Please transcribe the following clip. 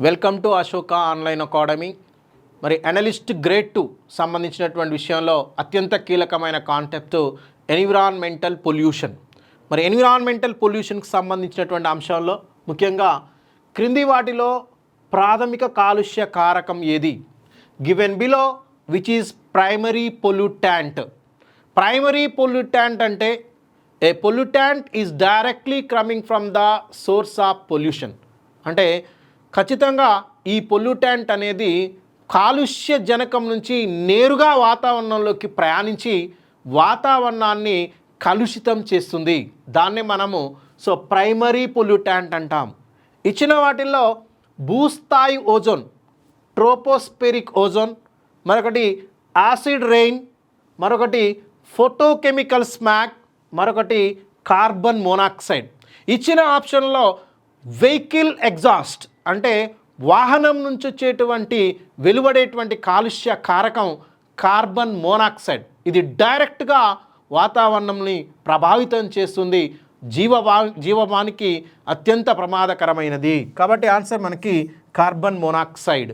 Welcome to Ashoka online academy. మరి analyst grade 2 సంబంధించినటువంటి విషయంలో అత్యంత కీలకమైన కాన్సెప్ట్ ఎన్విరాన్మెంటల్ పొల్యూషన్. మరి ఎన్విరాన్మెంటల్ పొల్యూషన్కి సంబంధించినటువంటి అంశాల్లో ముఖ్యంగా క్రింది వాటిలో ప్రాథమిక కాలుష్య కారకం ఏది? Given below which is primary pollutant. Primary pollutant అంటే a pollutant is directly coming from the source of pollution. అంటే ఖచ్చితంగా ఈ పొల్యూటాంట్ అనేది కాలుష్య జనకం నుంచి నేరుగా వాతావరణంలోకి ప్రయాణించి వాతావరణాన్ని కలుషితం చేస్తుంది. దాన్ని మనము ప్రైమరీ పొల్యూటాంట్ అంటాం. ఇచ్చిన వాటిల్లో భూస్థాయి ఓజోన్, ట్రోపోస్ఫెరిక్ ఓజోన్, మరొకటి యాసిడ్ రెయిన్, మరొకటి ఫోటోకెమికల్ స్మాగ్, మరొకటి కార్బన్ మోనాక్సైడ్. ఇచ్చిన ఆప్షన్లో వెహికల్ ఎగ్జాస్ట్ అంటే వాహనం నుంచి వచ్చేటువంటి వెలువడేటువంటి కాలుష్య కారకం కార్బన్ మోనాక్సైడ్. ఇది డైరెక్ట్గా వాతావరణంని ప్రభావితం చేస్తుంది, జీవవానికి అత్యంత ప్రమాదకరమైనది. కాబట్టి ఆన్సర్ మనకి కార్బన్ మోనాక్సైడ్.